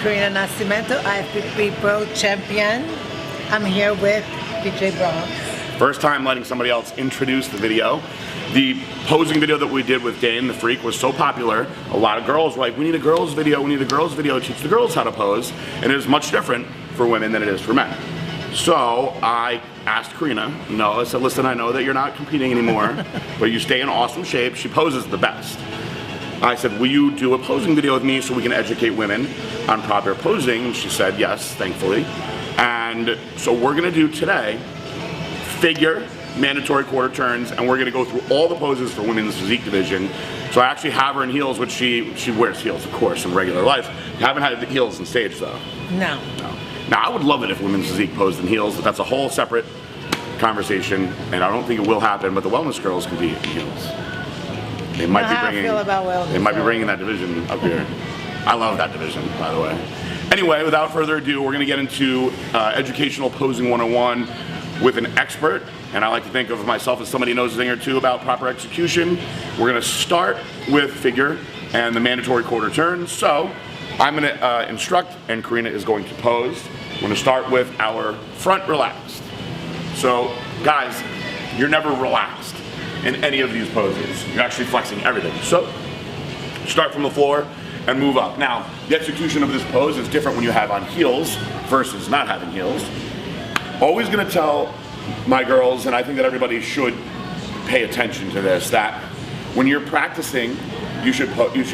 Karina Nascimento, IFBB Pro Champion. I'm here with PJ Brown. First time letting somebody else introduce the video. The posing video that we did with Dane the Freak was so popular, a lot of girls were like, we need a girls video, we need a girls video to teach the girls how to pose, and it is much different for women than it is for men. So I asked Karina, I said, listen, I know that you're not competing anymore, but you stay in awesome shape, she poses the best. I said, will you do a posing video with me so we can educate women on proper posing? And she said yes, thankfully. And so we're gonna do today figure, mandatory quarter turns, and we're gonna go through all the poses for women's physique division. So I actually have her in heels, which she wears heels, of course, in regular life. Haven't had the heels on stage though. No. Now I would love it if women's physique posed in heels, but that's a whole separate conversation, and I don't think it will happen, but the wellness girls compete in heels. They might be bringing. I feel about wellness. They might be bringing that division up here. I love that division, by the way. Anyway, without further ado, we're gonna get into educational posing 101 with an expert, and I like to think of myself as somebody who knows a thing or two about proper execution. We're gonna start with figure and the mandatory quarter turns. So I'm gonna instruct, and Karina is going to pose. We're gonna start with our front relaxed. So guys, you're never relaxed in any of these poses. You're actually flexing everything. So start from the floor and move up. Now, the execution of this pose is different when you have on heels versus not having heels. Always gonna tell my girls, and I think that everybody should pay attention to this, that when you're practicing, you should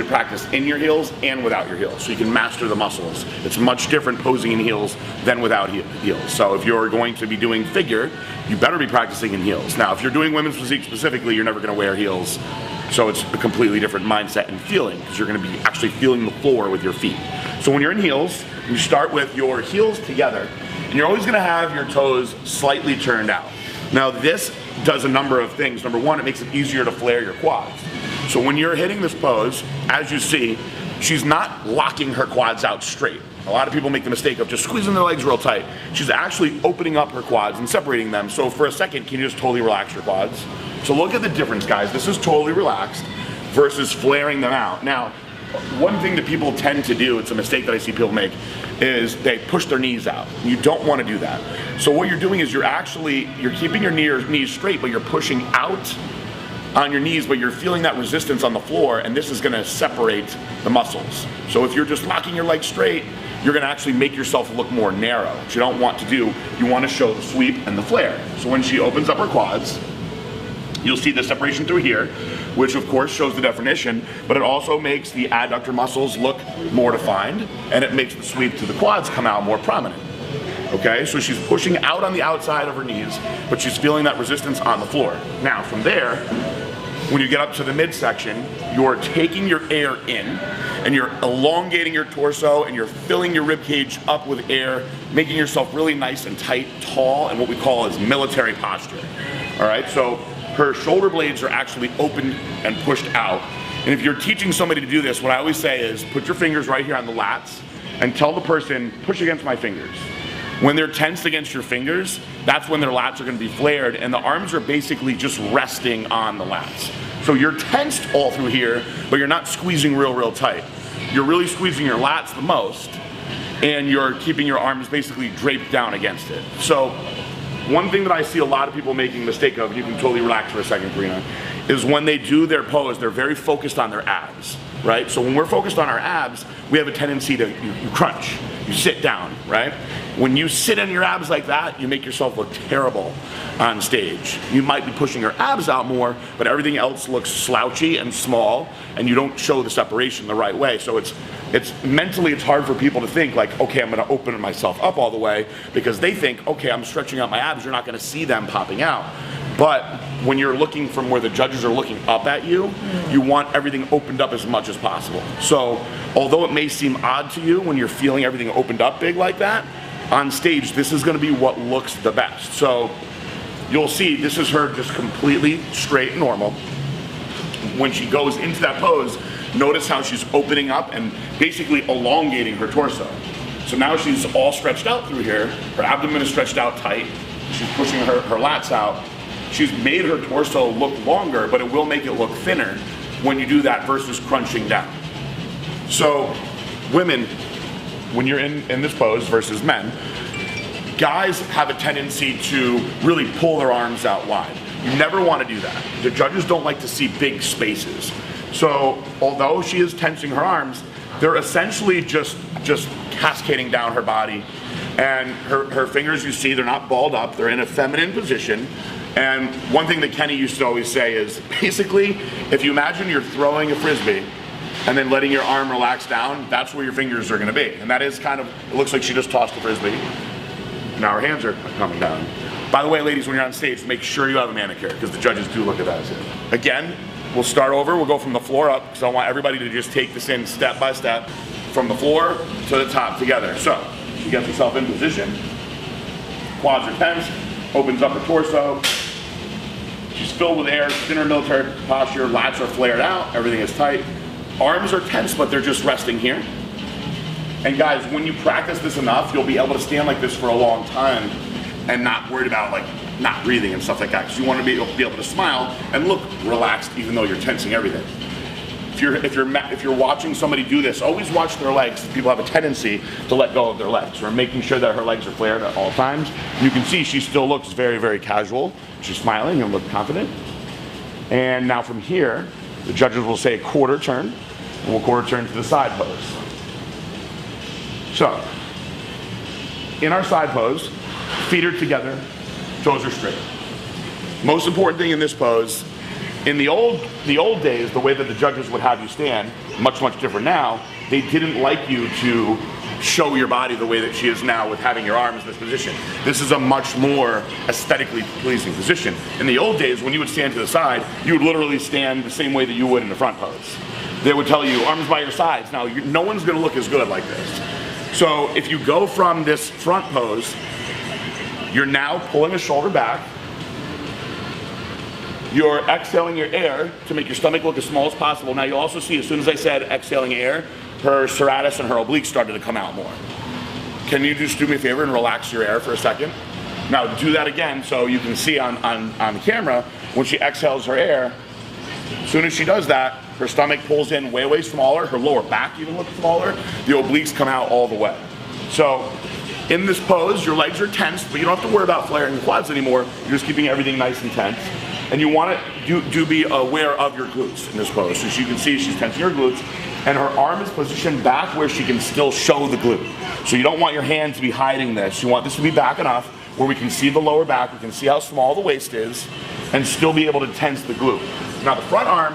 practice in your heels and without your heels, so you can master the muscles. It's much different posing in heels than without heels. So if you're going to be doing figure, you better be practicing in heels. Now, if you're doing women's physique specifically, you're never gonna wear heels, so it's a completely different mindset and feeling, because you're gonna be actually feeling the floor with your feet. So when you're in heels, you start with your heels together, and you're always gonna have your toes slightly turned out. Now this does a number of things. Number one, it makes it easier to flare your quads. So when you're hitting this pose, as you see, she's not locking her quads out straight. A lot of people make the mistake of just squeezing their legs real tight. She's actually opening up her quads and separating them. So for a second, can you just totally relax your quads? So look at the difference, guys. This is totally relaxed versus flaring them out. Now, one thing that people tend to do, it's a mistake that I see people make, is they push their knees out. You don't want to do that. So what you're doing is you're keeping your knees straight, but you're pushing out on your knees, but you're feeling that resistance on the floor, and this is gonna separate the muscles. So if you're just locking your legs straight, you're gonna actually make yourself look more narrow, which you don't want to do. You wanna show the sweep and the flare. So when she opens up her quads, you'll see the separation through here, which of course shows the definition, but it also makes the adductor muscles look more defined, and it makes the sweep to the quads come out more prominent. Okay, so she's pushing out on the outside of her knees, but she's feeling that resistance on the floor. Now from there, when you get up to the midsection, you're taking your air in, and you're elongating your torso, and you're filling your rib cage up with air, making yourself really nice and tight, tall, and what we call is military posture. All right, so her shoulder blades are actually opened and pushed out. And if you're teaching somebody to do this, what I always say is put your fingers right here on the lats and tell the person, push against my fingers. When they're tensed against your fingers, that's when their lats are gonna be flared, and the arms are basically just resting on the lats. So you're tensed all through here, but you're not squeezing real tight. You're really squeezing your lats the most, and you're keeping your arms basically draped down against it. So one thing that I see a lot of people making a mistake of, and you can totally relax for a second, Karina, is when they do their pose, they're very focused on their abs, right? So when we're focused on our abs, we have a tendency to, you crunch, you sit down, right? When you sit on your abs like that, you make yourself look terrible on stage. You might be pushing your abs out more, but everything else looks slouchy and small, and you don't show the separation the right way. So it's mentally, it's hard for people to think like, okay, I'm gonna open myself up all the way, because they think, okay, I'm stretching out my abs, you're not gonna see them popping out. But when you're looking from where the judges are looking up at you, you want everything opened up as much as possible. So although it may seem odd to you when you're feeling everything opened up big like that, on stage, this is gonna be what looks the best. So you'll see this is her just completely straight and normal. When she goes into that pose, notice how she's opening up and basically elongating her torso. So now she's all stretched out through here. Her abdomen is stretched out tight. She's pushing her lats out. She's made her torso look longer, but it will make it look thinner when you do that versus crunching down. So women, when you're in this pose versus men, guys have a tendency to really pull their arms out wide. You never want to do that. The judges don't like to see big spaces. So although she is tensing her arms, they're essentially just cascading down her body. And her fingers, you see, they're not balled up. They're in a feminine position. And one thing that Kenny used to always say is, basically, if you imagine you're throwing a Frisbee and then letting your arm relax down, that's where your fingers are going to be. And that is kind of, it looks like she just tossed the Frisbee. Now her hands are coming down. By the way, ladies, when you're on stage, make sure you have a manicure, because the judges do look at that as it. Again, we'll start over. We'll go from the floor up, because I want everybody to just take this in step by step, from the floor to the top together. So, she gets herself in position. Quads are tense. Opens up her torso. She's filled with air. She's in her military posture. Lats are flared out. Everything is tight. Arms are tense, but they're just resting here. And guys, when you practice this enough, you'll be able to stand like this for a long time and not worried about like not breathing and stuff like that. Because you want to be able to smile and look relaxed even though you're tensing everything. If you're watching somebody do this, always watch their legs. People have a tendency to let go of their legs. We're making sure that her legs are flared at all times. You can see she still looks very, very casual. She's smiling and looks confident. And now from here, the judges will say quarter turn, and we'll quarter turn to the side pose. So, in our side pose, feet are together, toes are straight. Most important thing in this pose, in the old days, the way that the judges would have you stand, much, much different now, they didn't like you to show your body the way that she is now with having your arms in this position. This is a much more aesthetically pleasing position. In the old days, when you would stand to the side, you would literally stand the same way that you would in the front pose. They would tell you, arms by your sides. Now, no one's gonna look as good like this. So if you go from this front pose, you're now pulling the shoulder back. You're exhaling your air to make your stomach look as small as possible. Now you'll also see, as soon as I said exhaling air, her serratus and her obliques started to come out more. Can you just do me a favor and relax your air for a second? Now do that again so you can see on the camera, when she exhales her air, as soon as she does that, her stomach pulls in way, way smaller, her lower back even looks smaller, the obliques come out all the way. So in this pose, your legs are tense, but you don't have to worry about flaring the quads anymore. You're just keeping everything nice and tense. And you want to be aware of your glutes in this pose. So as you can see, she's tensing her glutes, and her arm is positioned back where she can still show the glute. So you don't want your hand to be hiding this. You want this to be back enough where we can see the lower back, we can see how small the waist is, and still be able to tense the glute. Now the front arm,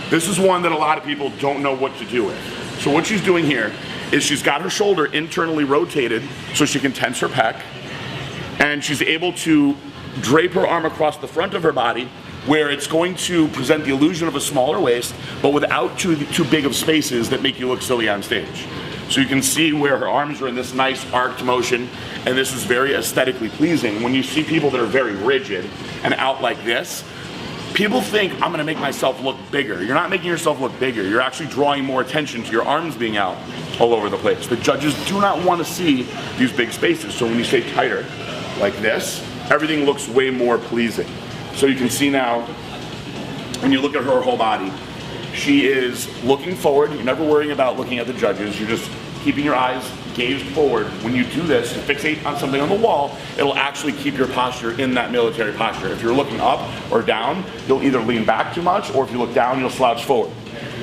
this is one that a lot of people don't know what to do with. So what she's doing here is she's got her shoulder internally rotated so she can tense her pec, and she's able to drape her arm across the front of her body where it's going to present the illusion of a smaller waist, but without too big of spaces that make you look silly on stage. So you can see where her arms are in this nice arced motion, and this is very aesthetically pleasing. When you see people that are very rigid and out like this, people think, I'm gonna make myself look bigger. You're not making yourself look bigger. You're actually drawing more attention to your arms being out all over the place. The judges do not want to see these big spaces. So when you stay tighter, like this, everything looks way more pleasing. So you can see now, when you look at her whole body, she is looking forward. You're never worrying about looking at the judges. You're just keeping your eyes gazed forward. When you do this, you fixate on something on the wall, it'll actually keep your posture in that military posture. If you're looking up or down, you'll either lean back too much, or if you look down, you'll slouch forward.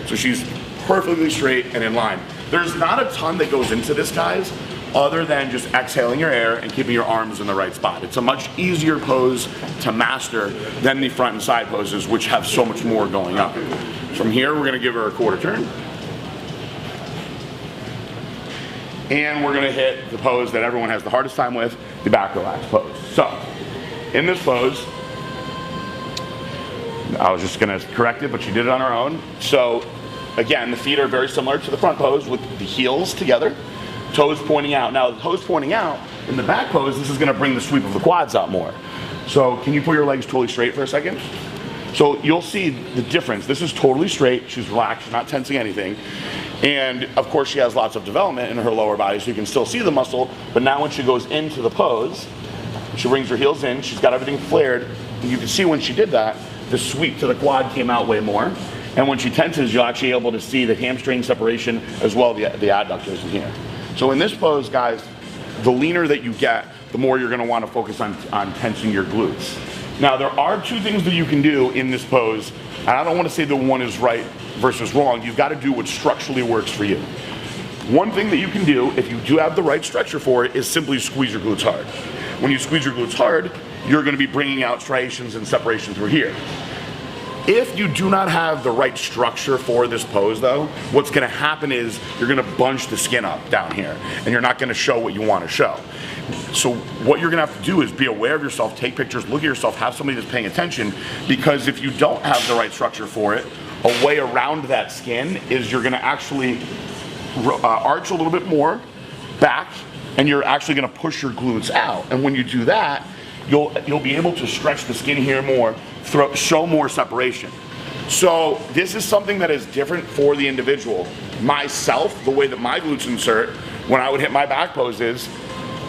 So she's perfectly straight and in line. There's not a ton that goes into this, guys, other than just exhaling your air and keeping your arms in the right spot. It's a much easier pose to master than the front and side poses, which have so much more going on. From here, we're gonna give her a quarter turn. And we're gonna hit the pose that everyone has the hardest time with, the back relax pose. So, in this pose, I was just gonna correct it, but she did it on her own. So, again, the feet are very similar to the front pose with the heels together, toes pointing out. Now, the toes pointing out, in the back pose, this is gonna bring the sweep of the quads out more. So, can you pull your legs totally straight for a second? So, you'll see the difference. This is totally straight, she's relaxed, she's not tensing anything. And, of course, she has lots of development in her lower body, so you can still see the muscle, but now when she goes into the pose, she brings her heels in, she's got everything flared, and you can see when she did that, the sweep to the quad came out way more. And when she tenses, you're actually able to see the hamstring separation as well, the adductors in here. So in this pose, guys, the leaner that you get, the more you're gonna wanna focus on tensing your glutes. Now, there are two things that you can do in this pose, and I don't wanna say that one is right versus wrong. You've gotta do what structurally works for you. One thing that you can do, if you do have the right structure for it, is simply squeeze your glutes hard. When you squeeze your glutes hard, you're gonna be bringing out striations and separation through here. If you do not have the right structure for this pose though, what's gonna happen is you're gonna bunch the skin up down here and you're not gonna show what you wanna show. So what you're gonna have to do is be aware of yourself, take pictures, look at yourself, have somebody that's paying attention, because if you don't have the right structure for it, a way around that skin is you're gonna actually arch a little bit more back, and you're actually gonna push your glutes out. And when you do that, you'll be able to stretch the skin here more, show more separation. So this is something that is different for the individual. Myself, the way that my glutes insert, when I would hit my back poses,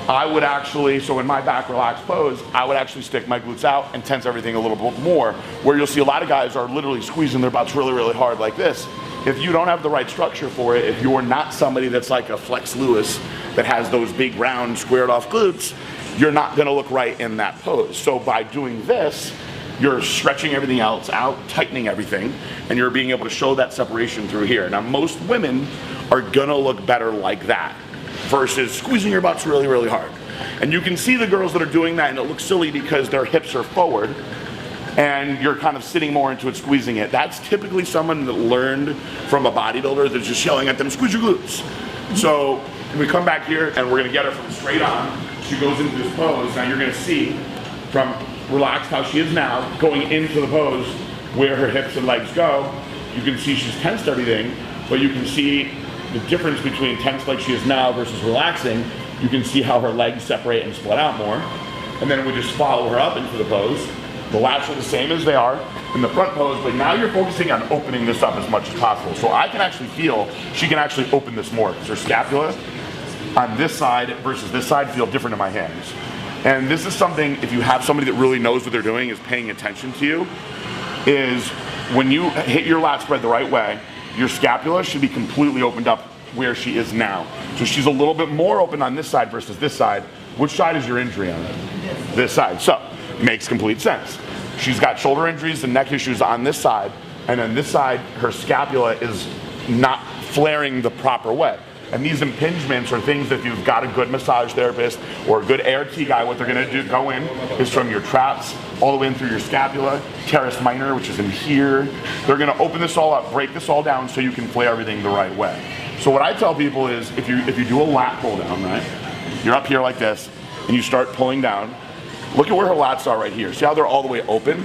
I would actually, so in my back relaxed pose, I would actually stick my glutes out and tense everything a little bit more, where you'll see a lot of guys are literally squeezing their butts really, really hard like this. If you don't have the right structure for it, if you're not somebody that's like a Flex Lewis that has those big round squared off glutes, you're not gonna look right in that pose. So by doing this, you're stretching everything else out, tightening everything, and you're being able to show that separation through here. Now, most women are gonna look better like that versus squeezing your butts really, really hard. And you can see the girls that are doing that, and it looks silly because their hips are forward, and you're kind of sitting more into it, squeezing it. That's typically someone that learned from a bodybuilder that's just yelling at them, squeeze your glutes. So we come back here, and we're gonna get her from straight on. She goes into this pose. Now you're gonna see from relaxed how she is now, going into the pose where her hips and legs go. You can see she's tensed everything, but you can see the difference between tense like she is now versus relaxing. You can see how her legs separate and split out more. And then we just follow her up into the pose. The lats are the same as they are in the front pose, but now you're focusing on opening this up as much as possible. So I can actually feel she can actually open this more, because her scapula on this side versus this side feel different in my hands. And this is something, if you have somebody that really knows what they're doing, is paying attention to you, is when you hit your lat spread the right way, your scapula should be completely opened up where she is now. So she's a little bit more open on this side versus this side. Which side is your injury on it? This side. So, makes complete sense. She's got shoulder injuries and neck issues on this side, and on this side, her scapula is not flaring the proper way. And these impingements are things that if you've got a good massage therapist or a good ART guy, what they're gonna do, go in, is from your traps all the way in through your scapula, teres minor, which is in here. They're gonna open this all up, break this all down so you can flare everything the right way. So what I tell people is, if you do a lat pull down, right? You're up here like this, and you start pulling down. Look at where her lats are right here. See how they're all the way open?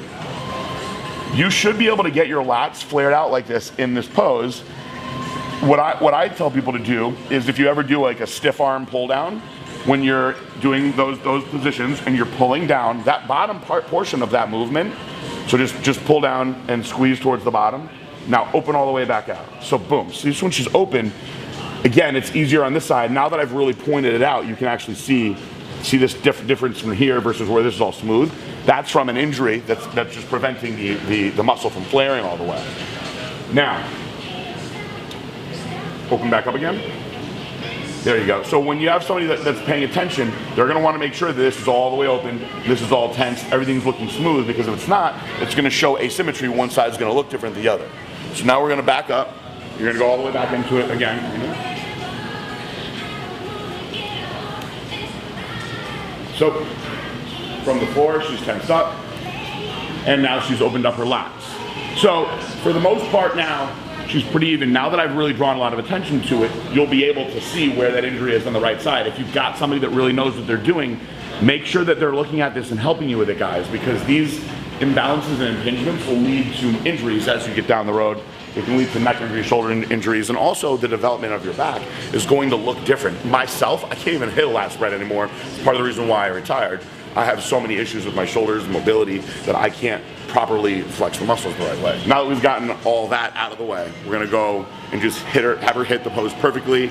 You should be able to get your lats flared out like this in this pose. What I tell people to do is, if you ever do like a stiff arm pull down, when you're doing those positions and you're pulling down, that bottom portion of that movement, so just pull down and squeeze towards the bottom. Now open all the way back out. So boom. See, when she's open, again, it's easier on this side. Now that I've really pointed it out, you can actually see this difference from here versus where this is all smooth. That's from an injury that's just preventing the muscle from flaring all the way. Now, open back up again. There you go. So when you have somebody that's paying attention, they're gonna wanna make sure that this is all the way open, this is all tense, everything's looking smooth, because if it's not, it's gonna show asymmetry. One side's gonna look different than the other. So now we're gonna back up. You're gonna go all the way back into it again. So from the floor, she's tensed up, and now she's opened up her lats. So for the most part now, she's pretty even. Now that I've really drawn a lot of attention to it, you'll be able to see where that injury is on the right side. If you've got somebody that really knows what they're doing, make sure that they're looking at this and helping you with it, guys, because these imbalances and impingements will lead to injuries as you get down the road. It can lead to neck injuries, shoulder injuries, and also the development of your back is going to look different. Myself, I can't even hit a lat spread anymore. It's part of the reason why I retired. I have so many issues with my shoulders and mobility that I can't properly flex the muscles the right way. Now that we've gotten all that out of the way, we're gonna go and just have her hit the pose perfectly,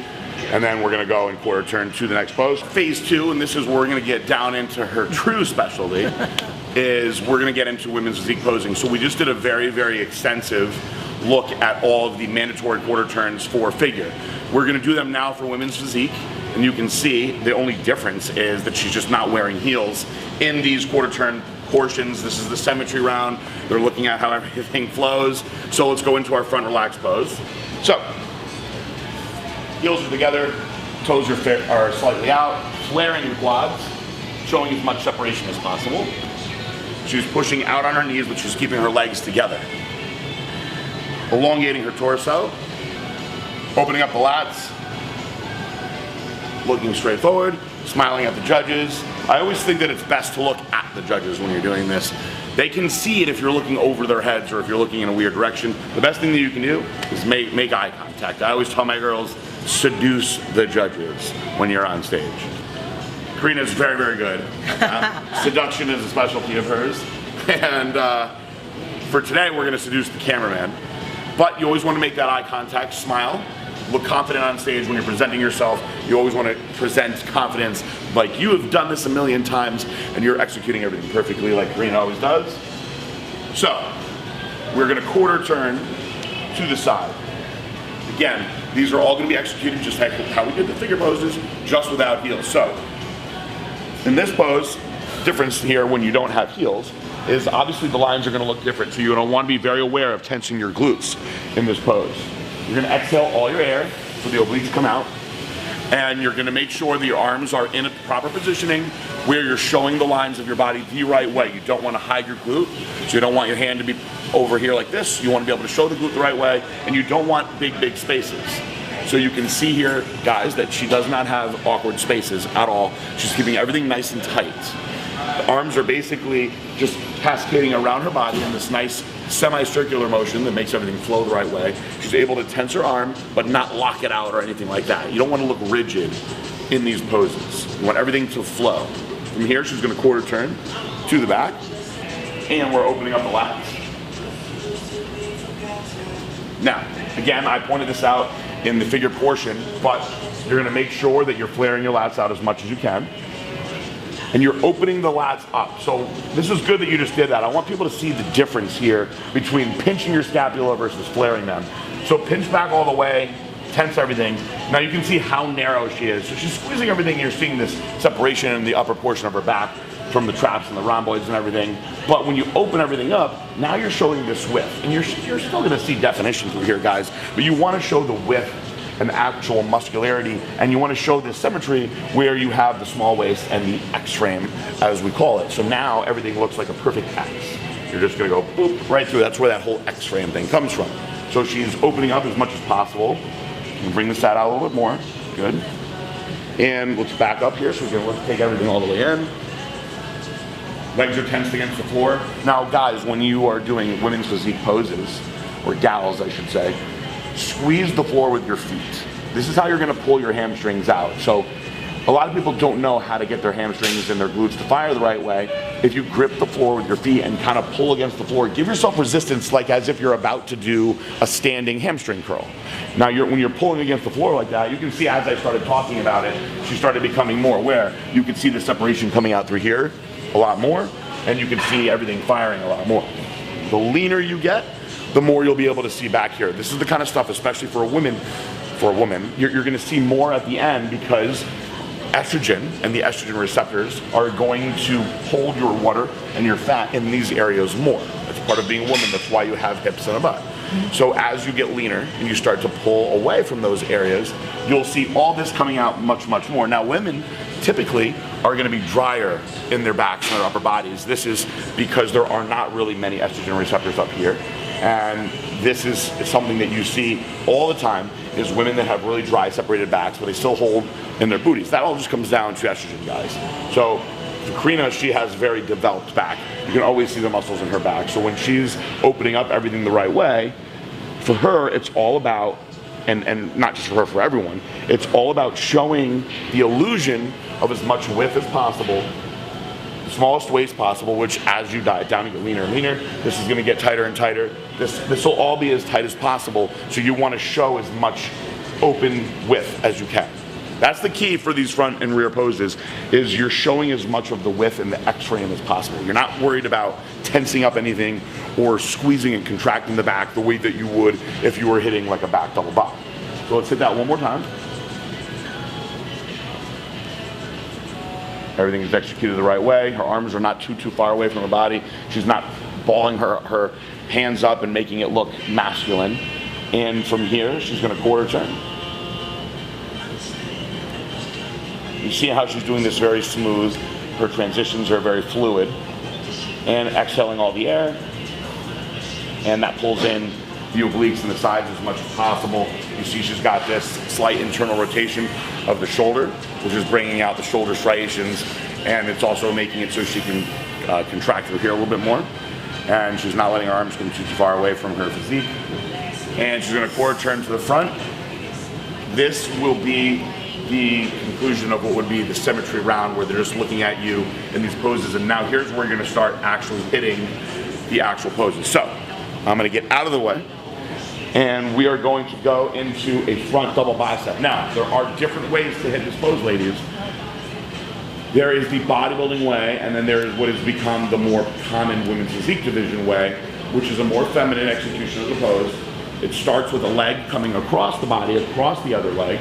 and then we're gonna go and quarter turn to the next pose. Phase 2, and this is where we're gonna get down into her true specialty, is we're gonna get into women's physique posing. So we just did a very, very extensive look at all of the mandatory quarter turns for figure. We're gonna do them now for women's physique, And you can see the only difference is that she's just not wearing heels in these quarter turn portions. This is the symmetry round. They're looking at how everything flows. So let's go into our front relaxed pose. So, heels are together, toes are slightly out, flaring the quads, showing as much separation as possible. She's pushing out on her knees, but she's keeping her legs together. Elongating her torso, opening up the lats, looking straight forward, smiling at the judges. I always think that it's best to look at the judges when you're doing this. They can see it if you're looking over their heads or if you're looking in a weird direction. The best thing that you can do is make eye contact. I always tell my girls, seduce the judges when you're on stage. Karina's very, very good. Seduction is a specialty of hers. And for today, we're gonna seduce the cameraman. But you always wanna make that eye contact, smile, look confident on stage when you're presenting yourself. You always wanna present confidence like you have done this a million times and you're executing everything perfectly like Karina always does. So, we're gonna quarter turn to the side. Again, these are all gonna be executed just like how we did the figure poses, just without heels. So, in this pose, difference here when you don't have heels is obviously the lines are gonna look different. So you're gonna wanna be very aware of tensing your glutes in this pose. You're gonna exhale all your air so the obliques come out. And you're gonna make sure that your arms are in a proper positioning where you're showing the lines of your body the right way. You don't wanna hide your glute, so you don't want your hand to be over here like this. You wanna be able to show the glute the right way, and you don't want big, big spaces. So you can see here, guys, that she does not have awkward spaces at all. She's keeping everything nice and tight. The arms are basically just cascading around her body in this nice semicircular motion that makes everything flow the right way. She's able to tense her arm, but not lock it out or anything like that. You don't want to look rigid in these poses. You want everything to flow. From here, she's going to quarter turn to the back, and we're opening up the lats. Now, again, I pointed this out in the figure portion, but you're gonna make sure that you're flaring your lats out as much as you can. And you're opening the lats up. So this is good that you just did that. I want people to see the difference here between pinching your scapula versus flaring them. So pinch back all the way, tense everything. Now you can see how narrow she is. So she's squeezing everything. You're seeing this separation in the upper portion of her back from the traps and the rhomboids and everything. But when you open everything up, now you're showing this width. And you're still gonna see definition through here, guys, but you wanna show the width and actual muscularity, and you wanna show this symmetry where you have the small waist and the X-frame, as we call it. So now everything looks like a perfect X. You're just gonna go boop, right through. That's where that whole X-frame thing comes from. So she's opening up as much as possible. You can bring the side out a little bit more, good. And let's back up here, so we're gonna take everything all the way in. Legs are tensed against the floor. Now guys, when you are doing women's physique poses, or gals I should say, squeeze the floor with your feet. This is how you're gonna pull your hamstrings out. So a lot of people don't know how to get their hamstrings and their glutes to fire the right way. If you grip the floor with your feet and kind of pull against the floor, give yourself resistance like as if you're about to do a standing hamstring curl. Now when you're pulling against the floor like that, you can see as I started talking about it, she started becoming more aware. You can see the separation coming out through here a lot more, and you can see everything firing a lot more. The leaner you get, the more you'll be able to see back here. This is the kind of stuff, especially for a woman, you're gonna see more at the end because estrogen and the estrogen receptors are going to hold your water and your fat in these areas more. That's part of being a woman, that's why you have hips and a butt. So as you get leaner and you start to pull away from those areas, you'll see all this coming out much, much more. Now women typically are gonna be drier in their backs and their upper bodies. This is because there are not really many estrogen receptors up here. And this is something that you see all the time is women that have really dry separated backs, but they still hold in their booties. That all just comes down to estrogen, guys. So for Karina, she has very developed back. You can always see the muscles in her back. So when she's opening up everything the right way, for her, it's all about, and not just for her, for everyone, it's all about showing the illusion of as much width as possible, the smallest waist possible, which as you diet down, you get leaner and leaner. This is gonna get tighter and tighter. This will all be as tight as possible, so you wanna show as much open width as you can. That's the key for these front and rear poses, is you're showing as much of the width in the X-frame as possible. You're not worried about tensing up anything or squeezing and contracting the back the way that you would if you were hitting like a back double bop. So let's hit that one more time. Everything is executed the right way. Her arms are not too far away from her body. She's not balling her hands up and making it look masculine. And from here, she's going to quarter turn. You see how she's doing this very smooth. Her transitions are very fluid. And exhaling all the air. And that pulls in the obliques and the sides as much as possible. You see she's got this slight internal rotation of the shoulder, which is bringing out the shoulder striations, and it's also making it so she can contract through here a little bit more. And she's not letting her arms come too far away from her physique. And she's going to quarter turn to the front. This will be the conclusion of what would be the symmetry round, where they're just looking at you in these poses. And now here's where you're going to start actually hitting the actual poses. So I'm going to get out of the way, and we are going to go into a front double bicep. Now, there are different ways to hit this pose, ladies. There is the bodybuilding way, and then there is what has become the more common women's physique division way, which is a more feminine execution of the pose. It starts with a leg coming across the body, across the other leg.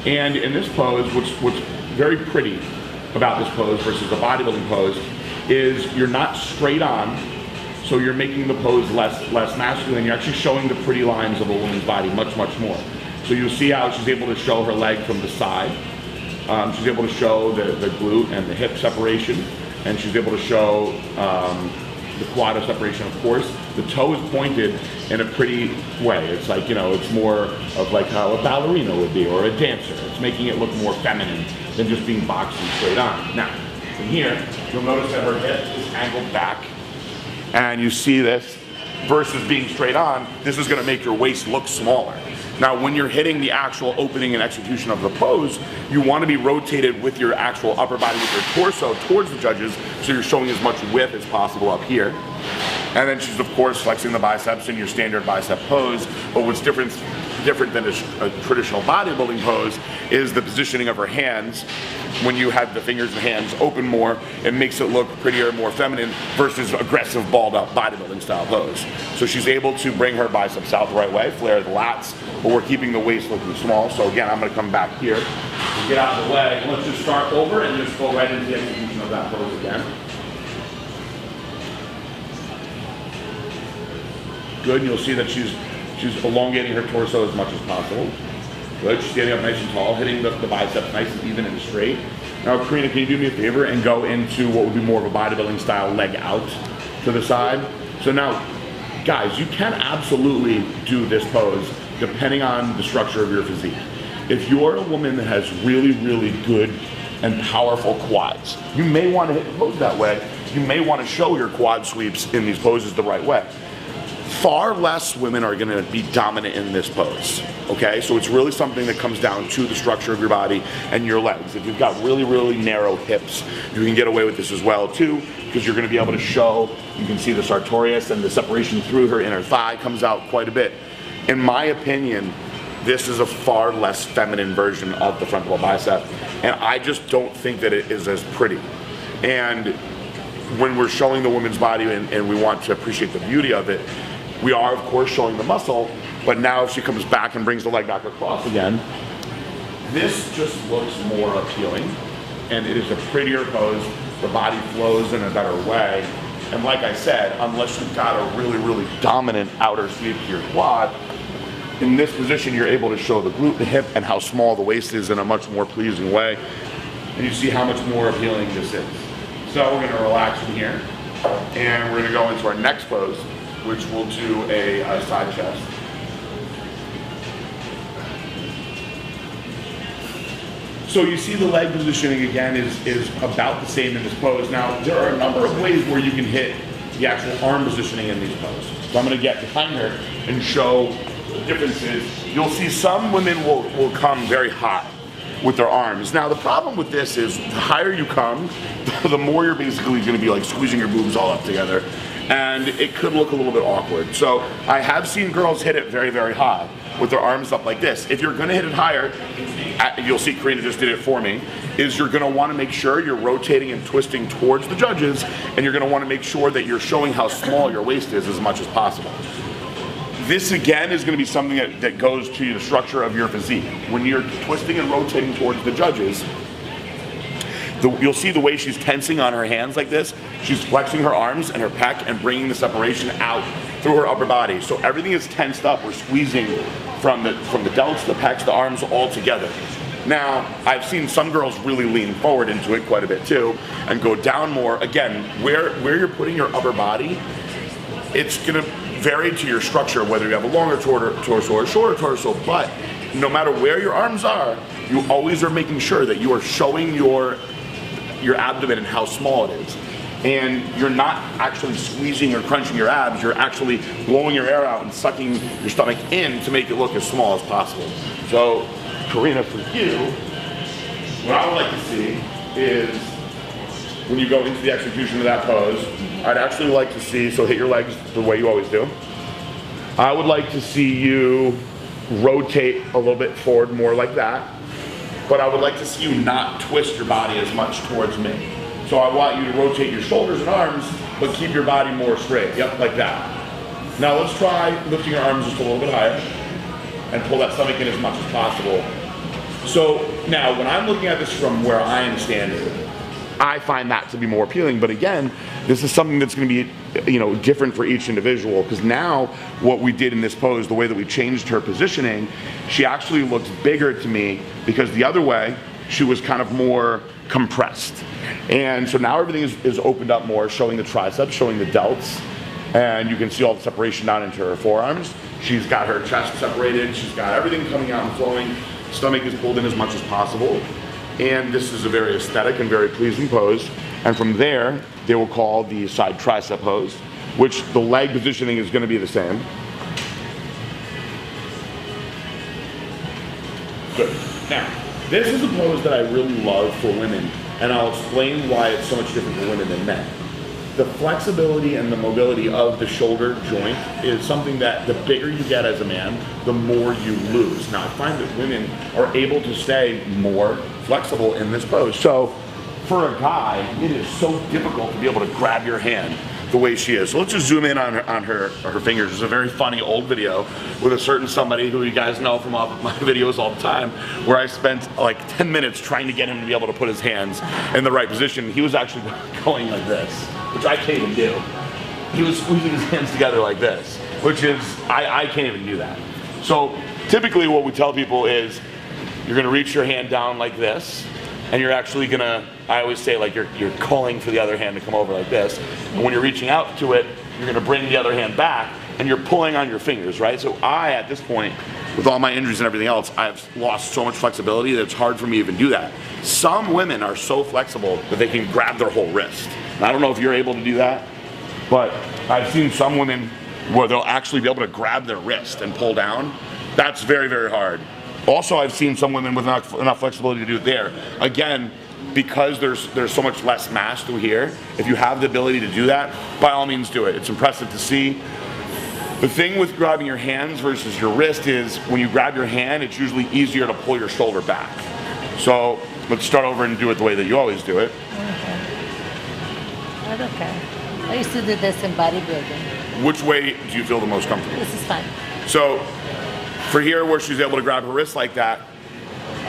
And in this pose, what's very pretty about this pose versus a bodybuilding pose is you're not straight on, so you're making the pose less masculine. You're actually showing the pretty lines of a woman's body much more. So you'll see how she's able to show her leg from the side. She's able to show the glute and the hip separation, and she's able to show the quad separation, of course. The toe is pointed in a pretty way. It's like, you know, it's more of like how a ballerina would be, or a dancer. It's making it look more feminine than just being boxed and straight on. Now, from here, you'll notice that her hip is angled back, and you see this versus being straight on. This is gonna make your waist look smaller. Now, when you're hitting the actual opening and execution of the pose, you want to be rotated with your actual upper body, with your torso towards the judges, so you're showing as much width as possible up here. And then she's, of course, flexing the biceps in your standard bicep pose. But what's different than a traditional bodybuilding pose is the positioning of her hands. When you have the fingers and hands open more, it makes it look prettier, more feminine, versus aggressive, balled up bodybuilding style pose. So she's able to bring her biceps out the right way, flare the lats, but we're keeping the waist looking small. So again, I'm gonna come back here, get out of the way. Let's just start over and just go right into the execution of that pose again. Good, and you'll see that she's elongating her torso as much as possible. Good, she's getting up nice and tall, hitting the biceps nice and even and straight. Now, Karina, can you do me a favor and go into what would be more of a bodybuilding style leg out to the side? So now, guys, you can absolutely do this pose depending on the structure of your physique. If you're a woman that has really, really good and powerful quads, you may want to hit the pose that way. You may want to show your quad sweeps in these poses the right way. Far less women are going to be dominant in this pose, okay? So it's really something that comes down to the structure of your body and your legs. If you've got really, really narrow hips, you can get away with this as well too, because you're going to be able to show, you can see the sartorius and the separation through her inner thigh comes out quite a bit. In my opinion, this is a far less feminine version of the frontal bicep, and I just don't think that it is as pretty. And when we're showing the woman's body and we want to appreciate the beauty of it, we are, of course, showing the muscle, but now if she comes back and brings the leg back across again, this just looks more appealing, and it is a prettier pose. The body flows in a better way, and like I said, unless you've got a really, really dominant outer sweep to your quad, in this position you're able to show the glute, the hip, and how small the waist is in a much more pleasing way, and you see how much more appealing this is. So we're going to relax from here, and we're going to go into our next pose, which will do a side chest. So you see the leg positioning again is about the same in this pose. Now, there are a number of ways where you can hit the actual arm positioning in these poses. So I'm going to get behind her and show the differences. You'll see some women will come very high with their arms. Now, the problem with this is the higher you come, the more you're basically going to be like squeezing your boobs all up together, and it could look a little bit awkward. So I have seen girls hit it very, very high with their arms up like this. If you're going to hit it higher, you'll see Karina just did it for me, is you're going to want to make sure you're rotating and twisting towards the judges, and you're going to want to make sure that you're showing how small your waist is as much as possible. This again is going to be something that goes to the structure of your physique. When you're twisting and rotating towards the judges, You'll see the way she's tensing on her hands like this. She's flexing her arms and her pec and bringing the separation out through her upper body. So everything is tensed up. We're squeezing from the delts, the pecs, the arms all together. Now, I've seen some girls really lean forward into it quite a bit too and go down more. Again, where you're putting your upper body, it's gonna vary to your structure, whether you have a longer torso or a shorter torso, but no matter where your arms are, you always are making sure that you are showing your abdomen and how small it is. And you're not actually squeezing or crunching your abs, you're actually blowing your air out and sucking your stomach in to make it look as small as possible. So, Karina, for you, what I would like to see is when you go into the execution of that pose, I'd actually like to see, so hit your legs the way you always do. I would like to see you rotate a little bit forward more like that, but I would like to see you not twist your body as much towards me. So I want you to rotate your shoulders and arms, but keep your body more straight. Yep, like that. Now let's try lifting your arms just a little bit higher and pull that stomach in as much as possible. So now when I'm looking at this from where I am standing, I find that to be more appealing. But again, this is something that's going to be, different for each individual, because now what we did in this pose, the way that we changed her positioning, she actually looks bigger to me, because the other way she was kind of more compressed. And so now everything is opened up more, showing the triceps, showing the delts, and you can see all the separation down into her forearms. She's got her chest separated, she's got everything coming out and flowing, stomach is pulled in as much as possible. And this is a very aesthetic and very pleasing pose. And from there, they will call the side tricep pose, which the leg positioning is going to be the same. Good. Now, this is a pose that I really love for women, and I'll explain why it's so much different for women than men. The flexibility and the mobility of the shoulder joint is something that the bigger you get as a man, the more you lose. Now, I find that women are able to stay more flexible in this pose. So for a guy, it is so difficult to be able to grab your hand the way she is. So let's just zoom in on her fingers. There's a very funny old video with a certain somebody who you guys know from off of my videos all the time, where I spent like 10 minutes trying to get him to be able to put his hands in the right position. He was actually going like this, which I can't even do. He was squeezing his hands together like this, which is, I can't even do that. So typically what we tell people is, you're gonna reach your hand down like this, and you're actually gonna, I always say, like you're calling for the other hand to come over like this, and when you're reaching out to it, you're gonna bring the other hand back, and you're pulling on your fingers, right? So at this point, with all my injuries and everything else, I've lost so much flexibility that it's hard for me to even do that. Some women are so flexible that they can grab their whole wrist. And I don't know if you're able to do that, but I've seen some women where they'll actually be able to grab their wrist and pull down. That's very, very hard. Also, I've seen some women with enough flexibility to do it there. Again, because there's so much less mass through here, if you have the ability to do that, by all means do it. It's impressive to see. The thing with grabbing your hands versus your wrist is when you grab your hand, it's usually easier to pull your shoulder back. So let's start over and do it the way that you always do it. Okay. Okay. I used to do this in bodybuilding. Which way do you feel the most comfortable? This is fine. So for here, where she's able to grab her wrist like that,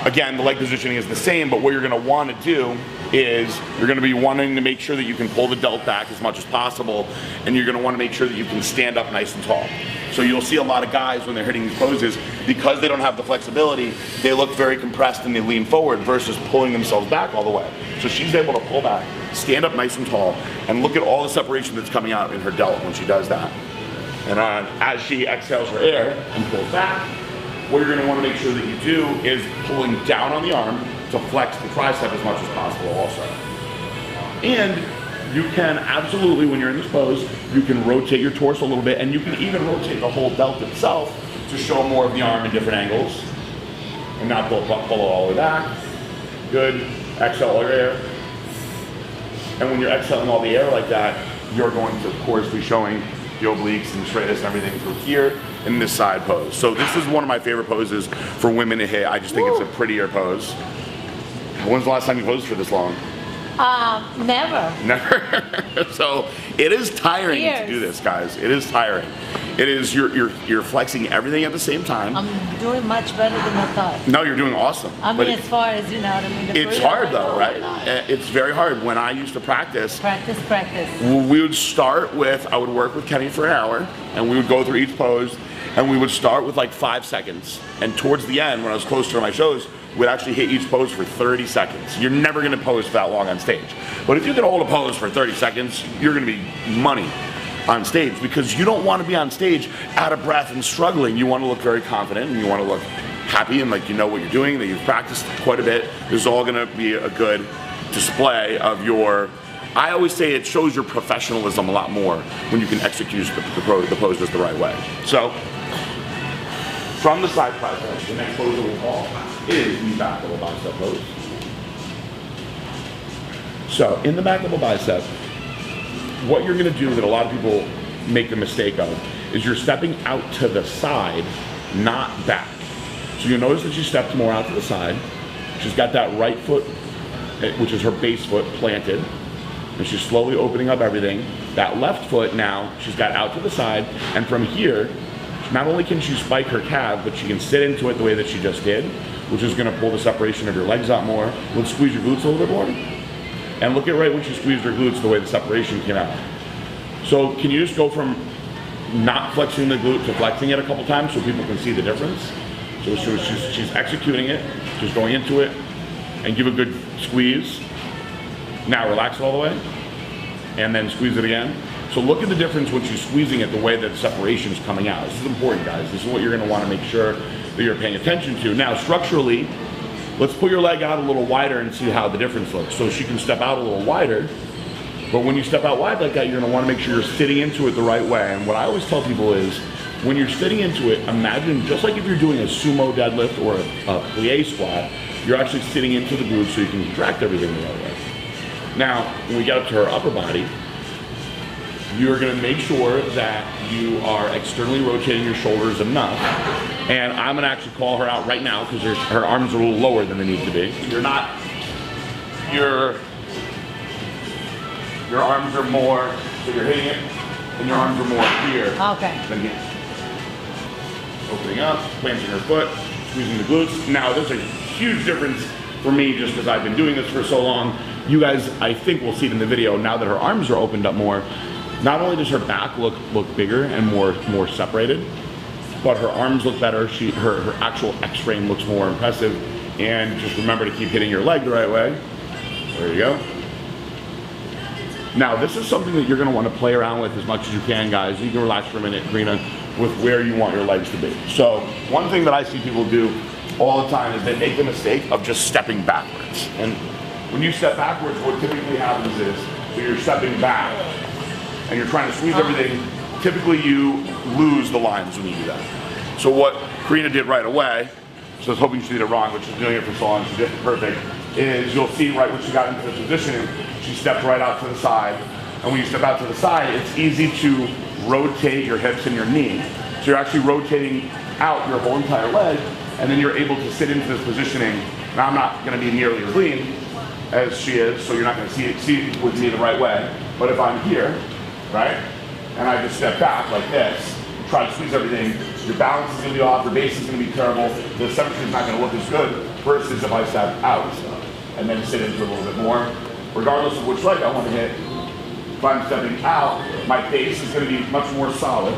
again, the leg positioning is the same, but what you're gonna wanna do is you're gonna be wanting to make sure that you can pull the delt back as much as possible, and you're gonna wanna make sure that you can stand up nice and tall. So you'll see a lot of guys when they're hitting these poses, because they don't have the flexibility, they look very compressed and they lean forward versus pulling themselves back all the way. So she's able to pull back, stand up nice and tall, and look at all the separation that's coming out in her delt when she does that. And as she exhales her air and pulls back, what you're gonna wanna make sure that you do is pulling down on the arm to flex the tricep as much as possible also. And you can absolutely, when you're in this pose, you can rotate your torso a little bit, and you can even rotate the whole delt itself to show more of the arm in different angles. And not pull it all the way back. Good, exhale all your air. And when you're exhaling all the air like that, you're going to, of course, be showing the obliques and straightness and everything through here in this side pose. So this is one of my favorite poses for women to hit. I just think it's a prettier pose. When's the last time you posed for this long? Never. Never. So it is tiring to do this, guys. It is tiring. It is, you're flexing everything at the same time. I'm doing much better than I thought. No, you're doing awesome. I mean, as far as, you know what I mean? It's hard though, right? It's very hard. When I used to practice, we would start with, I would work with Kenny for an hour, and we would go through each pose, and we would start with like 5 seconds. And towards the end, when I was closer to my shows, we'd actually hit each pose for 30 seconds. You're never gonna pose for that long on stage. But if you can hold a pose for 30 seconds, you're gonna be money on stage, because you don't want to be on stage out of breath and struggling. You want to look very confident, and you want to look happy and like you know what you're doing, that you've practiced quite a bit. This is all going to be a good display of your, I always say it shows your professionalism a lot more when you can execute the pose just the right way. So, from the side press, the next pose that we'll call is the back double bicep pose. So, in the back double bicep, what you're going to do that a lot of people make the mistake of is you're stepping out to the side, not back. So you'll notice that she stepped more out to the side. She's got that right foot, which is her base foot, planted. And she's slowly opening up everything. That left foot now, she's got out to the side. And from here, not only can she spike her calf, but she can sit into it the way that she just did, which is going to pull the separation of your legs out more. Let's squeeze your glutes a little bit more. And look at right when she squeezed her glutes, the way the separation came out. So can you just go from not flexing the glute to flexing it a couple times so people can see the difference? So she's executing it, she's going into it, and give a good squeeze. Now relax it all the way, and then squeeze it again. So look at the difference when she's squeezing it, the way that the separation's coming out. This is important, guys. This is what you're gonna wanna make sure that you're paying attention to. Now, structurally, let's put your leg out a little wider and see how the difference looks. So she can step out a little wider, but when you step out wide like that, you're gonna wanna make sure you're sitting into it the right way. And what I always tell people is, when you're sitting into it, imagine just like if you're doing a sumo deadlift or a plie squat, you're actually sitting into the glutes so you can contract everything the right way. Now, when we get up to her upper body, you're gonna make sure that you are externally rotating your shoulders enough. And I'm gonna actually call her out right now because her arms are a little lower than they need to be. Your arms are more, so you're hitting it, and your arms are more here than here. Opening up, planting her foot, squeezing the glutes. Now there's a huge difference for me just because I've been doing this for so long. You guys, I think will see it in the video, now that her arms are opened up more, not only does her back look bigger and more separated, but her arms look better. Her actual X-frame looks more impressive. And just remember to keep hitting your leg the right way. There you go. Now this is something that you're gonna wanna play around with as much as you can, guys. You can relax for a minute, Karina, with where you want your legs to be. So one thing that I see people do all the time is they make the mistake of just stepping backwards. And when you step backwards, what typically happens is, so you're stepping back and you're trying to squeeze everything, typically you lose the lines when you do that. So what Karina did right away, so I was hoping she did it wrong, but she's doing it for so long, she did it perfect, is you'll see right when she got into this position, she stepped right out to the side. And when you step out to the side, it's easy to rotate your hips and your knee. So you're actually rotating out your whole entire leg, and then you're able to sit into this positioning. Now I'm not gonna be nearly as lean as she is, so you're not gonna see it with me the right way. But if I'm here, right, and I just step back like this, try to squeeze everything, your balance is gonna be off, your base is gonna be terrible, the symmetry is not gonna look as good, versus if I step out and then sit into it a little bit more. Regardless of which leg I wanna hit, if I'm stepping out, my base is gonna be much more solid.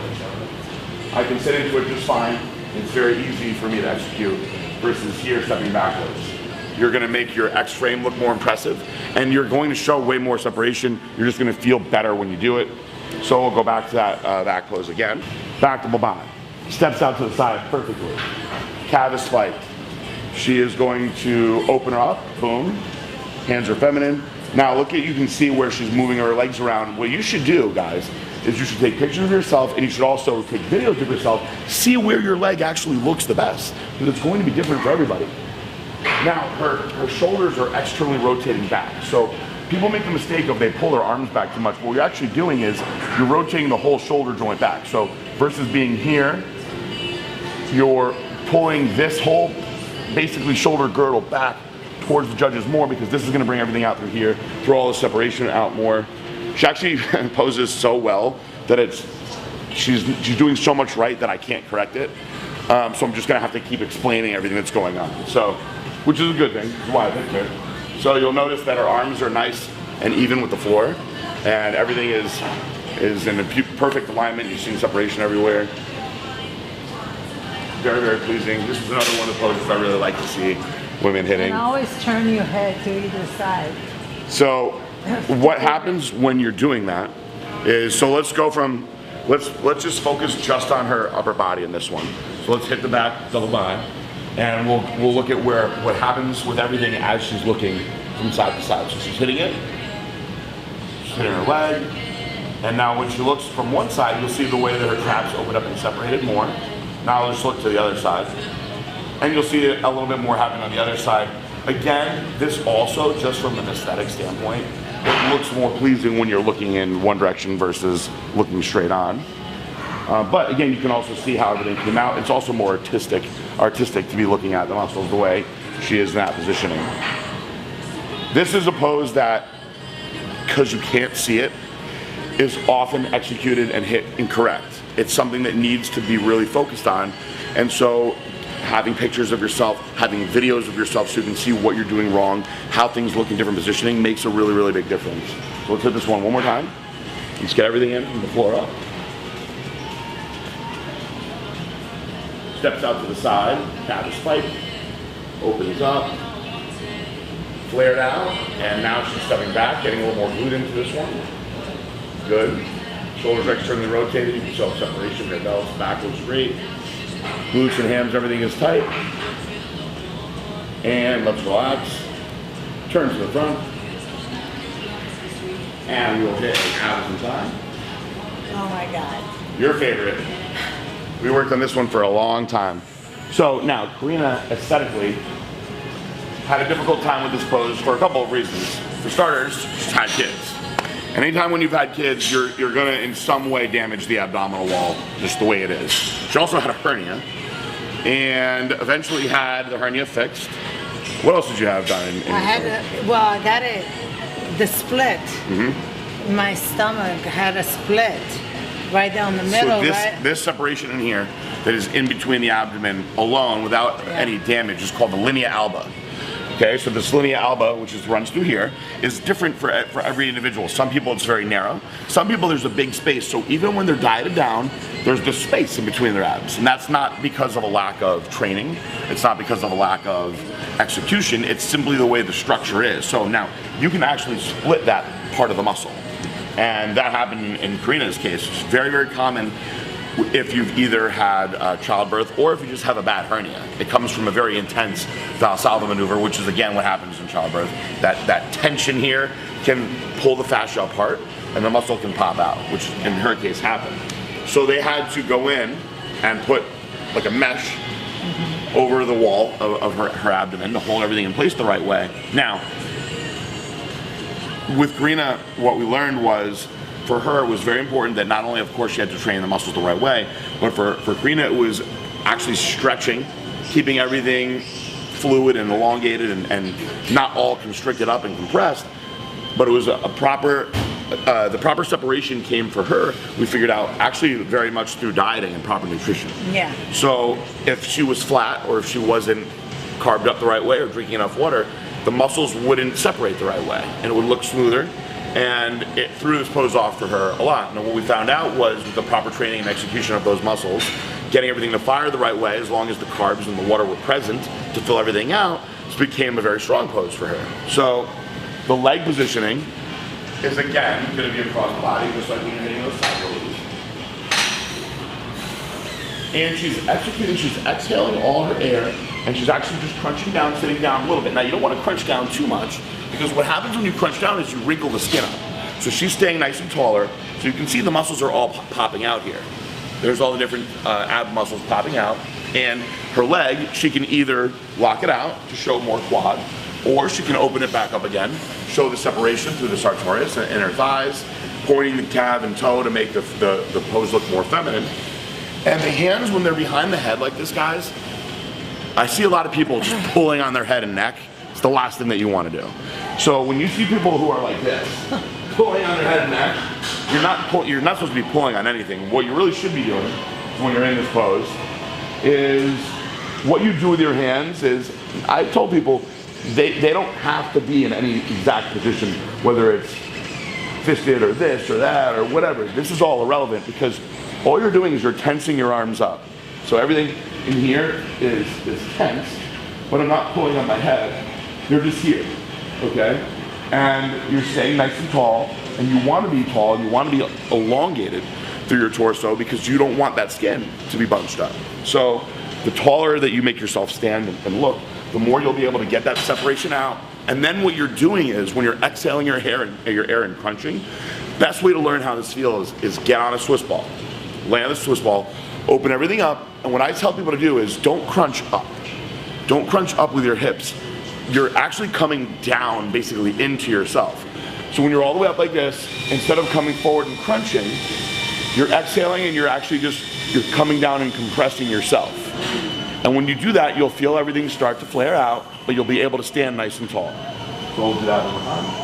I can sit into it just fine. It's very easy for me to execute versus here stepping backwards. You're gonna make your X-frame look more impressive, and you're going to show way more separation. You're just gonna feel better when you do it. So we'll go back to that back pose again. Back to Babad. Steps out to the side perfectly. Calf is spiked. She is going to open her up, boom. Hands are feminine. Now look at, you can see where she's moving her legs around. What you should do, guys, is you should take pictures of yourself, and you should also take videos of yourself, see where your leg actually looks the best, because it's going to be different for everybody. Now, her shoulders are externally rotating back. So people make the mistake of they pull their arms back too much. What you're actually doing is you're rotating the whole shoulder joint back. So versus being here, you're pulling this whole basically shoulder girdle back towards the judges more because this is gonna bring everything out through here, throw all the separation out more. She actually poses so well that she's doing so much right that I can't correct it. So I'm just gonna have to keep explaining everything that's going on. So, which is a good thing, that's why I think it. So you'll notice that her arms are nice and even with the floor, and everything is in a perfect alignment. You're seeing separation everywhere. Very, very pleasing. This is another one of the poses I really like to see women hitting. And always turn your head to either side. So what happens when you're doing that is, so let's go from, let's just focus just on her upper body in this one. So let's hit the back double by, and we'll look at what happens with everything as she's looking from side to side. So she's hitting it, she's hitting her leg, and now when she looks from one side, you'll see the way that her traps open up and separated more. Now let's look to the other side, and you'll see a little bit more happening on the other side. Again, this also, just from an aesthetic standpoint, it looks more pleasing when you're looking in one direction versus looking straight on. But again, you can also see how everything came out. It's also more artistic to be looking at the muscles the way she is in that positioning. This is a pose that, because you can't see it, is often executed and hit incorrect. It's something that needs to be really focused on. And so having pictures of yourself, having videos of yourself so you can see what you're doing wrong, how things look in different positioning makes a really, really big difference. So let's hit this one more time. Let's get everything in from the floor up. Steps out to the side, calf is spiked, opens up, flared out, and now she's stepping back, getting a little more glute into this one. Good. Shoulders externally rotated, you can show separation, their belts, back goes straight. Glutes and hams, everything is tight. And let's relax. Turn to the front. And we'll hit abs and thigh. Oh my God. Your favorite. We worked on this one for a long time. So now, Karina aesthetically had a difficult time with this pose for a couple of reasons. For starters, she's had kids. And anytime when you've had kids, you're gonna in some way damage the abdominal wall, just the way it is. She also had a hernia, and eventually had the hernia fixed. What else did you have done? I got it, the split. My stomach had a split right down the middle, so this separation in here that is in between the abdomen alone without any damage is called the linea alba. Okay, so this linea alba, which runs through here, is different for every individual. Some people it's very narrow. Some people there's a big space. So even when they're dieted down, there's this space in between their abs. And that's not because of a lack of training. It's not because of a lack of execution. It's simply the way the structure is. So now you can actually split that part of the muscle. And that happened in Karina's case. It's very, very common if you've either had childbirth or if you just have a bad hernia. It comes from a very intense Valsalva maneuver, which is again what happens in childbirth. That tension here can pull the fascia apart and the muscle can pop out, which in her case happened. So they had to go in and put like a mesh over the wall of her abdomen to hold everything in place the right way. Now, with Karina, what we learned was, for her, it was very important that not only, of course, she had to train the muscles the right way, but for Karina, it was actually stretching, keeping everything fluid and elongated and not all constricted up and compressed, but it was the proper separation came for her, we figured out, actually very much through dieting and proper nutrition. Yeah. So if she was flat or if she wasn't carved up the right way or drinking enough water, the muscles wouldn't separate the right way and it would look smoother. And it threw this pose off for her a lot. Now what we found out was with the proper training and execution of those muscles, getting everything to fire the right way as long as the carbs and the water were present to fill everything out, this became a very strong pose for her. So the leg positioning is again going to be across the body, just like when you're hitting those side releases. And she's executing, she's exhaling all her air, and she's actually just crunching down, sitting down a little bit. Now you don't want to crunch down too much, because what happens when you crunch down is you wrinkle the skin up. So she's staying nice and taller, so you can see the muscles are all popping out here. There's all the different ab muscles popping out, and her leg, she can either lock it out to show more quad, or she can open it back up again, show the separation through the sartorius in her thighs, pointing the calf and toe to make the pose look more feminine. And the hands, when they're behind the head like this, guys, I see a lot of people just pulling on their head and neck It's the last thing that you want to do. So when you see people who are like this, pulling on their head and neck, you're not supposed to be pulling on anything. What you really should be doing when you're in this pose is what you do with your hands is, I told people, they don't have to be in any exact position, whether it's fisted or this or that or whatever. This is all irrelevant because all you're doing is you're tensing your arms up. So everything in here is tense, but I'm not pulling on my head. They're just here, okay? And you're staying nice and tall, and you want to be tall, and you want to be elongated through your torso because you don't want that skin to be bunched up. So the taller that you make yourself stand and look, the more you'll be able to get that separation out. And then what you're doing is when you're exhaling your air and crunching, best way to learn how this feels is get on a Swiss ball. Land the Swiss ball, open everything up, and what I tell people to do is don't crunch up. Don't crunch up with your hips. You're actually coming down basically into yourself. So when you're all the way up like this, instead of coming forward and crunching, you're exhaling and you're coming down and compressing yourself. And when you do that, you'll feel everything start to flare out, but you'll be able to stand nice and tall. So we'll do that one more time.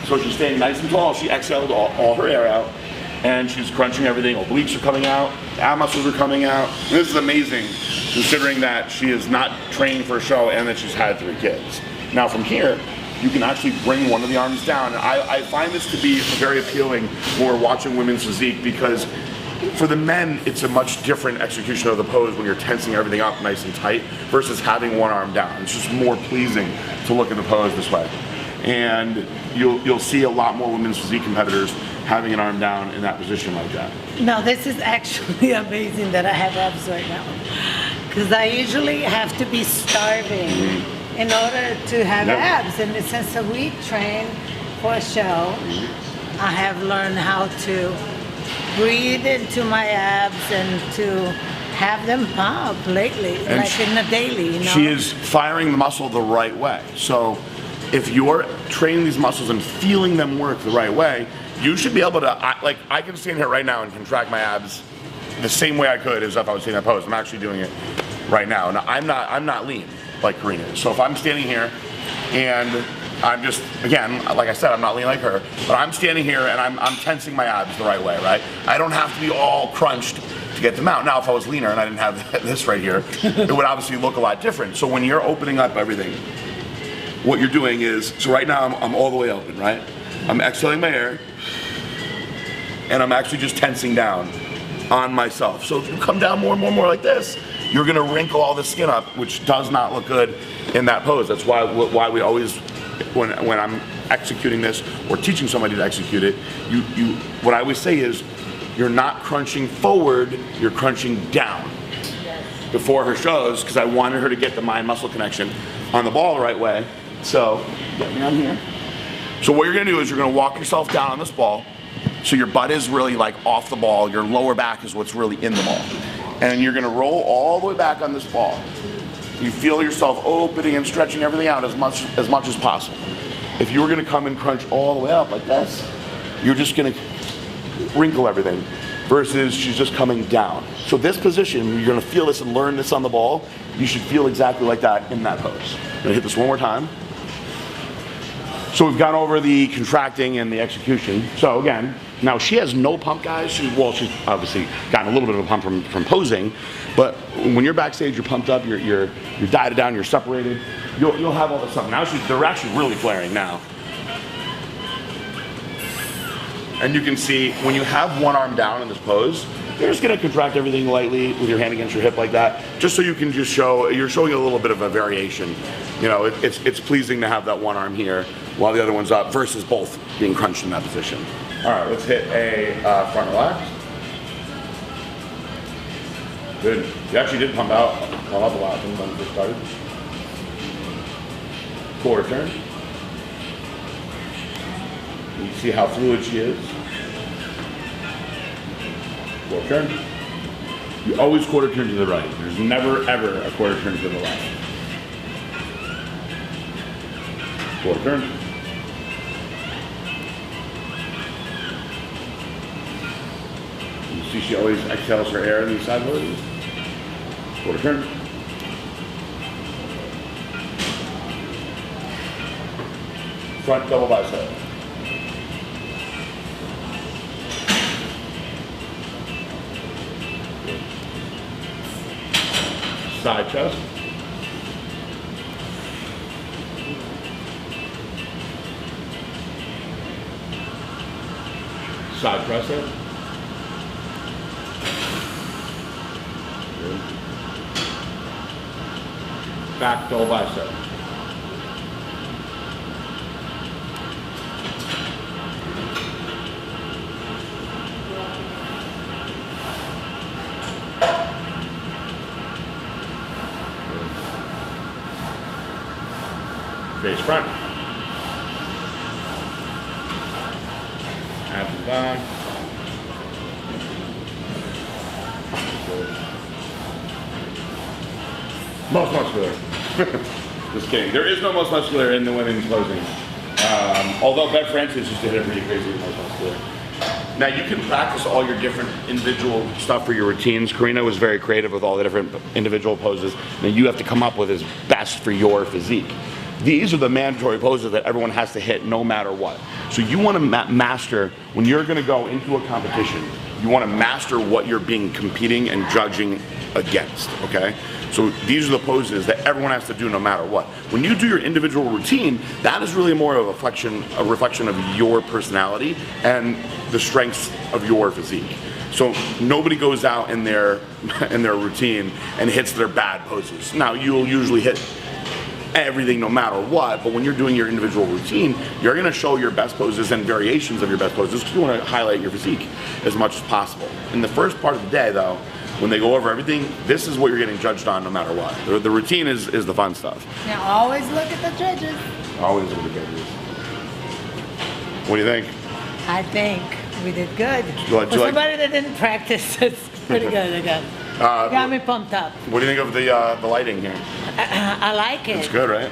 So she's staying nice and tall. She exhaled all her air out, and she's crunching everything. Obliques are coming out, ab muscles are coming out. And this is amazing, considering that she is not training for a show and that she's had 3 kids. Now from here, you can actually bring one of the arms down. And I find this to be very appealing when we're watching women's physique because for the men, it's a much different execution of the pose when you're tensing everything up nice and tight versus having one arm down. It's just more pleasing to look at the pose this way. And you'll see a lot more women's physique competitors having an arm down in that position like that. No, this is actually amazing that I have abs right now. Because I usually have to be starving in order to have abs. And since we train for a show, I have learned how to breathe into my abs and to have them pump lately, and like in the daily, you know? She is firing the muscle the right way. So if you're training these muscles and feeling them work the right way, you should be able to, I can stand here right now and contract my abs the same way I could as if I was taking that pose. I'm actually doing it right now. Now, I'm not lean like Karina is. So if I'm standing here and I'm just, again, like I said, I'm not lean like her, but I'm standing here and I'm tensing my abs the right way, right? I don't have to be all crunched to get them out. Now, if I was leaner and I didn't have this right here, it would obviously look a lot different. So when you're opening up everything, what you're doing is, so right now I'm all the way open, right? I'm exhaling my air, and I'm actually just tensing down on myself. So if you come down more and more and more like this, you're gonna wrinkle all the skin up, which does not look good in that pose. That's why we always, when I'm executing this or teaching somebody to execute it, what I always say is, you're not crunching forward, you're crunching down. Before her shows, because I wanted her to get the mind-muscle connection on the ball the right way. So, get me on here. So what you're gonna do is you're gonna walk yourself down on this ball, so your butt is really like off the ball, your lower back is what's really in the ball. And you're gonna roll all the way back on this ball. You feel yourself opening and stretching everything out as much as possible. If you were gonna come and crunch all the way up like this, you're just gonna wrinkle everything, versus she's just coming down. So this position, you're gonna feel this and learn this on the ball, you should feel exactly like that in that pose. I'm gonna hit this one more time. So we've gone over the contracting and the execution. So again, now she has no pump, guys. She's obviously gotten a little bit of a pump from posing, but when you're backstage, you're pumped up, you're dieted down, you're separated, you'll have all this stuff. Now they're actually really flaring now. And you can see when you have one arm down in this pose, you're just gonna contract everything lightly with your hand against your hip like that, just so you can just you're showing a little bit of a variation. You know, it's pleasing to have that one arm here while the other one's up versus both being crunched in that position. All right, let's hit a front relax. Good. You actually did pump up a lot when we first started. Quarter turn. You see how fluid she is. Quarter turn. You always quarter turn to the right. There's never ever a quarter turn to the left. Quarter turn. see she always exhales her air in these side poses. Quarter turn. Front double bicep. Side chest. Side press it. Good. Back double bicep. Face front. Abs and back. Most muscular. Just kidding. There is no most muscular in the women's posing. Although Bev Francis used to hit it pretty crazy with most muscular. Now you can practice all your different individual stuff for your routines. Karina was very creative with all the different individual poses. Now you have to come up with is best for your physique. These are the mandatory poses that everyone has to hit no matter what. So you want to master, when you're going to go into a competition, you want to master what you're being competing and judging against, okay? So these are the poses that everyone has to do no matter what. When you do your individual routine, that is really more of a reflection of your personality and the strengths of your physique. So nobody goes out in their routine and hits their bad poses. Now you'll usually hit everything no matter what, but when you're doing your individual routine, you're going to show your best poses and variations of your best poses because you want to highlight your physique as much as possible. In the first part of the day though, when they go over everything, this is what you're getting judged on no matter what. The routine is the fun stuff. Now always look at the judges. Always look at the judges. What do you think? I think we did good. For somebody that didn't practice, it's pretty good again. Got me pumped up. What do you think of the lighting here? I like it. It's good, right?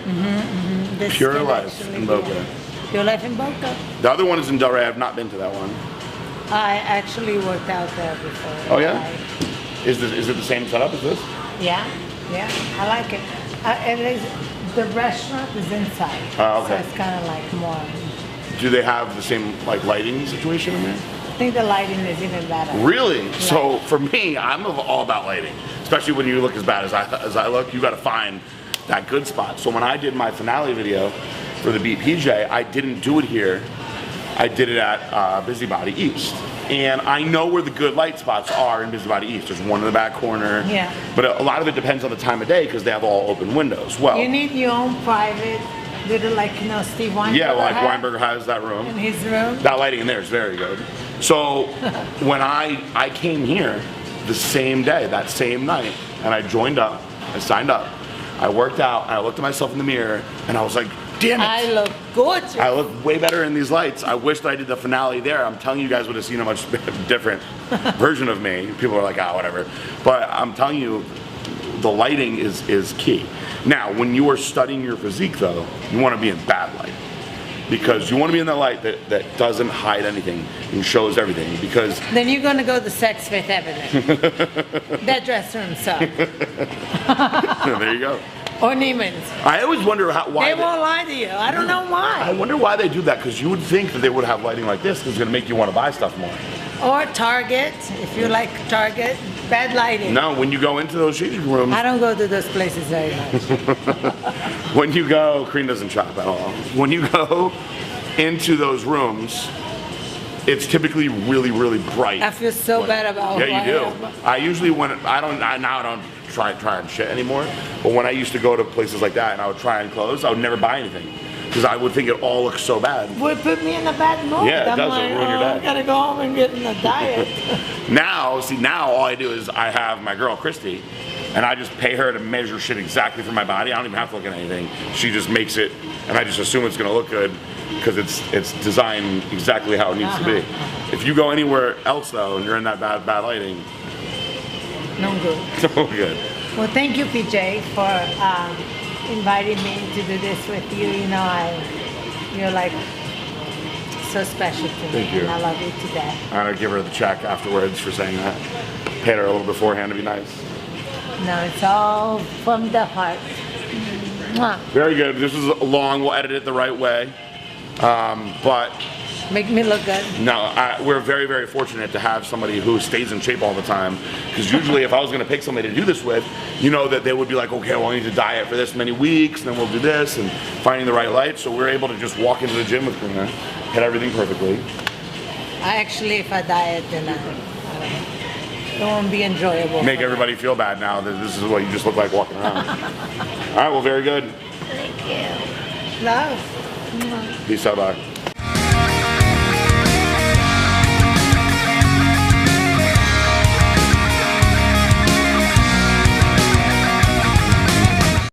This Pure Life in Boca. Pure Life in Boca. The other one is in Delray. I've not been to that one. I actually worked out there before. Oh yeah? Is it the same setup as this? Yeah, I like it. The restaurant is inside, okay. so it's kind of like more. Do they have the same like lighting situation in there? I think the lighting is even better. Really? Yeah. So for me, I'm all about lighting, especially when you look as bad as I look. You got to find that good spot. So when I did my finale video for the BPJ, I didn't do it here. I did it at Busybody East. And I know where the good light spots are in Busybody East. There's one in the back corner. Yeah. But a lot of it depends on the time of day because they have all open windows. Well, you need your own private little, like, Steve Weinberger. Yeah, like Weinberger has that room. In his room. That lighting in there is very good. So when I came here the same day, that same night, and I joined up, I signed up, I worked out, and I looked at myself in the mirror, and I was like, damn it. I look gorgeous. I look way better in these lights. I wish that I did the finale there. I'm telling you guys would have seen a much different version of me. People are like, whatever. But I'm telling you, the lighting is key. Now, when you are studying your physique though, you want to be in bad light. Because you want to be in that light that doesn't hide anything and shows everything. Because then you're gonna go to Sex Fifth Avenue. That dressing room sucks. there you go. Or Neiman's. I always wonder why they won't lie to you. I don't know why. I wonder why they do that, because you would think that they would have lighting like this because it's going to make you want to buy stuff more. Or Target, if you like Target, bad lighting. No, when you go into those changing rooms. I don't go to those places very much. When you go, Cream doesn't shop at all. When you go into those rooms, it's typically really, really bright. I feel so bad about Yeah, you do. I usually now I don't try and shit anymore. But when I used to go to places like that and I would try and clothes, I would never buy anything because I would think it all looked so bad. Would put me in a bad mood. Yeah, it does. It'll ruin your day. I gotta go home and get in a diet. Now all I do is I have my girl Christy, and I just pay her to measure shit exactly for my body. I don't even have to look at anything. She just makes it, and I just assume it's gonna look good because it's designed exactly how it needs to be. If you go anywhere else though and you're in that bad lighting, no good. no good. Well, thank you, PJ, for inviting me to do this with you. You know, you're like so special to me. Thank you. And I love you to death. I'm gonna give her the check afterwards for saying that. Paid her a little beforehand to be nice. No, it's all from the heart. Mwah. Very good. This is long. We'll edit it the right way. But Make me look good. no, we're very, very fortunate to have somebody who stays in shape all the time. Because usually, if I was going to pick somebody to do this with, you know that they would be like, okay, well, I need to diet for this many weeks, and then we'll do this, and finding the right light. So we're able to just walk into the gym with Karina, hit everything perfectly. I actually, if I diet, then it won't be enjoyable. Make for everybody feel bad now that this is what you just look like walking around. All right, well, very good. me. Thank you. Love. Mwah. Peace out, bye.